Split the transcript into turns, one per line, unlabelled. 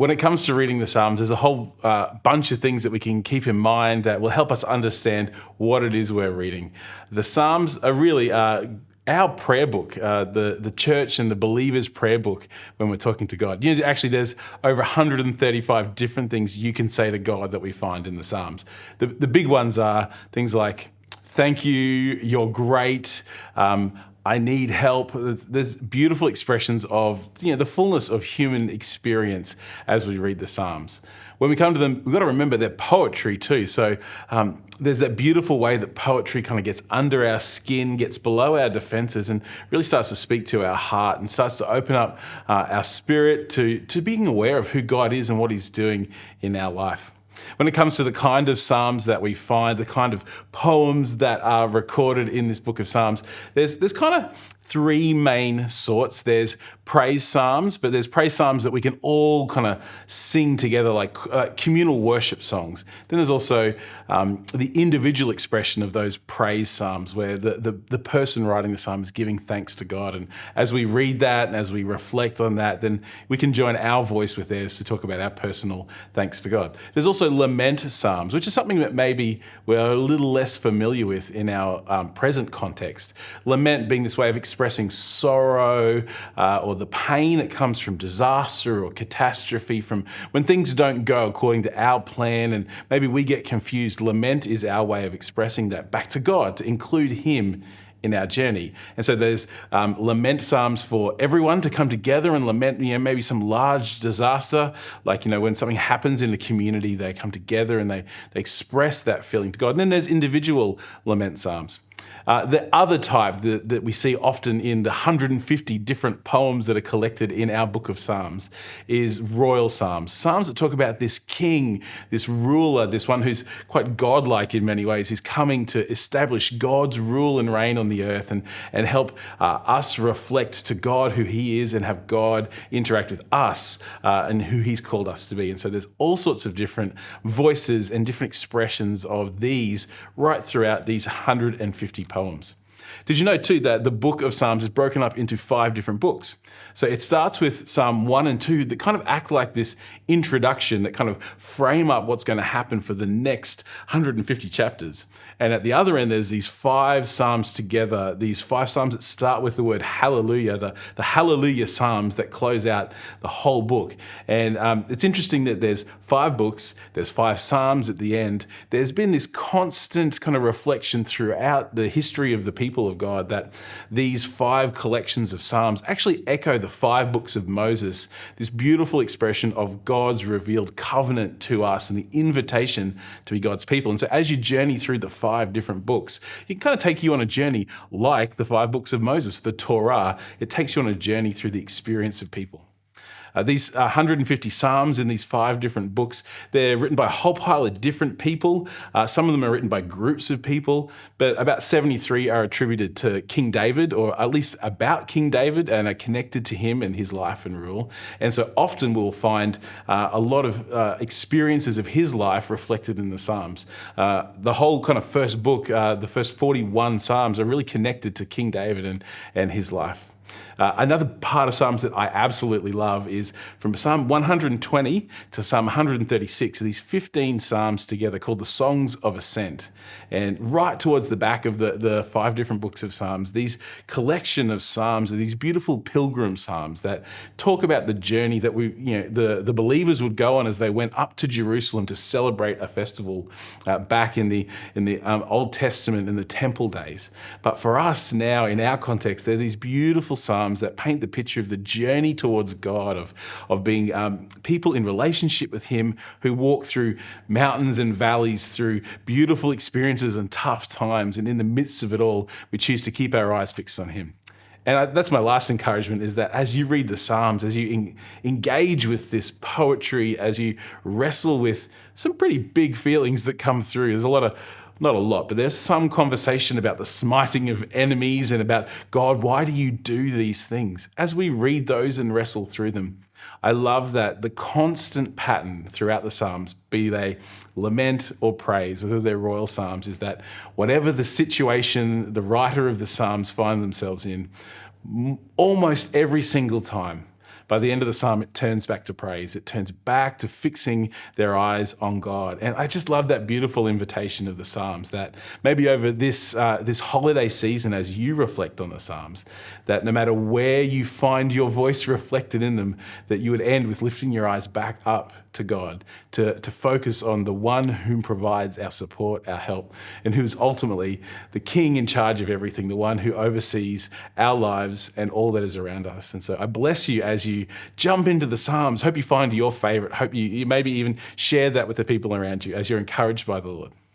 When it comes to reading the Psalms, there's a whole bunch of things that we can keep in mind that will help us understand what it is we're reading. The Psalms are really our prayer book, the church and the believers' prayer book when we're talking to God. Actually, there's over 135 different ththings you can say to God that we find in the Psalms. The big ones are things like, thank you, you're great, I need help. There's beautiful expressions of the fullness of human experience as we read the Psalms. When we come to them, we've got to remember they're poetry too. So there's that beautiful way that poetry kind of gets under our skin, gets below our defenses, and really starts to speak to our heart and starts to open up our spirit to being aware of who God is and what He's doing in our life. When it comes to the kind of Psalms that we find, the kind of poems that are recorded in this book of Psalms, there's kind of three main sorts. There's praise Psalms, but there's praise Psalms that we can all kind of sing together like communal worship songs. Then there's also the individual expression of those praise Psalms where the person writing the Psalm is giving thanks to God. And as we read that and as we reflect on that, then we can join our voice with theirs to talk about our personal thanks to God. There's also lament Psalms, which is something that maybe we're a little less familiar with in our present context. Lament being this way of expressing sorrow or the pain that comes from disaster or catastrophe, from when things don't go according to our plan and maybe we get confused. Lament is our way of expressing that back to God, to include Him in our journey. And so there's lament Psalms for everyone to come together and lament, maybe some large disaster, like, when something happens in the community, they come together and they express that feeling to God. And then there's individual lament Psalms. The other type that we see often in the 150 different poems that are collected in our book of Psalms is royal Psalms. Psalms that talk about this king, this ruler, this one who's quite godlike in many ways, who's coming to establish God's rule and reign on the earth and help us reflect to God who He is and have God interact with us and who He's called us to be. And so there's all sorts of different voices and different expressions of these right throughout these 150 poems. Did you know too that the book of Psalms is broken up into 5 different books? So it starts with Psalm 1 and 2 that kind of act like this introduction that kind of frame up what's going to happen for the next 150 chapters. And at the other end, there's these 5 Psalms together, these 5 Psalms that start with the word hallelujah, the hallelujah Psalms that close out the whole book. And it's interesting that there's 5 books, there's 5 Psalms at the end. There's been this constant kind of reflection throughout the history of the people of God that these 5 collections of Psalms actually echo the 5 books of Moses, this beautiful expression of God's revealed covenant to us and the invitation to be God's people. And so as you journey through the 5 different books, it kind of take you on a journey like the 5 books of Moses, the Torah. It takes you on a journey through the experience of people. These 150 Psalms in these 5 different books, they're written by a whole pile of different people. Some of them are written by groups of people, but about 73 are attributed to King David, or at least about King David, and are connected to him and his life and rule. And so often we'll find a lot of experiences of his life reflected in the Psalms. The whole kind of first book, the first 41 Psalms, are really connected to King David and his life. Another part of Psalms that I absolutely love is from Psalm 120 to Psalm 136, these 15 Psalms together called the Songs of Ascent. And right towards the back of the 5 different books of Psalms, these collection of Psalms are these beautiful pilgrim Psalms that talk about the journey that the believers would go on as they went up to Jerusalem to celebrate a festival back in the Old Testament in the temple days. But for us now, in our context, they're these beautiful Psalms that paint the picture of the journey towards God, of being people in relationship with Him who walk through mountains and valleys, through beautiful experiences and tough times. And in the midst of it all, we choose to keep our eyes fixed on Him. And that's my last encouragement, is that as you read the Psalms, as you engage with this poetry, as you wrestle with some pretty big feelings that come through, there's not a lot, but there's some conversation about the smiting of enemies and about, God, why do you do these things? As we read those and wrestle through them, I love that the constant pattern throughout the Psalms, be they lament or praise, whether they're royal Psalms, is that whatever the situation the writer of the Psalms find themselves in, almost every single time, by the end of the psalm, it turns back to praise. It turns back to fixing their eyes on God. And I just love that beautiful invitation of the Psalms, that maybe over this holiday season, as you reflect on the Psalms, that no matter where you find your voice reflected in them, that you would end with lifting your eyes back up to God, to focus on the one whom provides our support, our help, and who's ultimately the King in charge of everything, the one who oversees our lives and all that is around us. And so I bless you as you jump into the Psalms. Hope you find your favorite. Hope you maybe even share that with the people around you as you're encouraged by the Lord.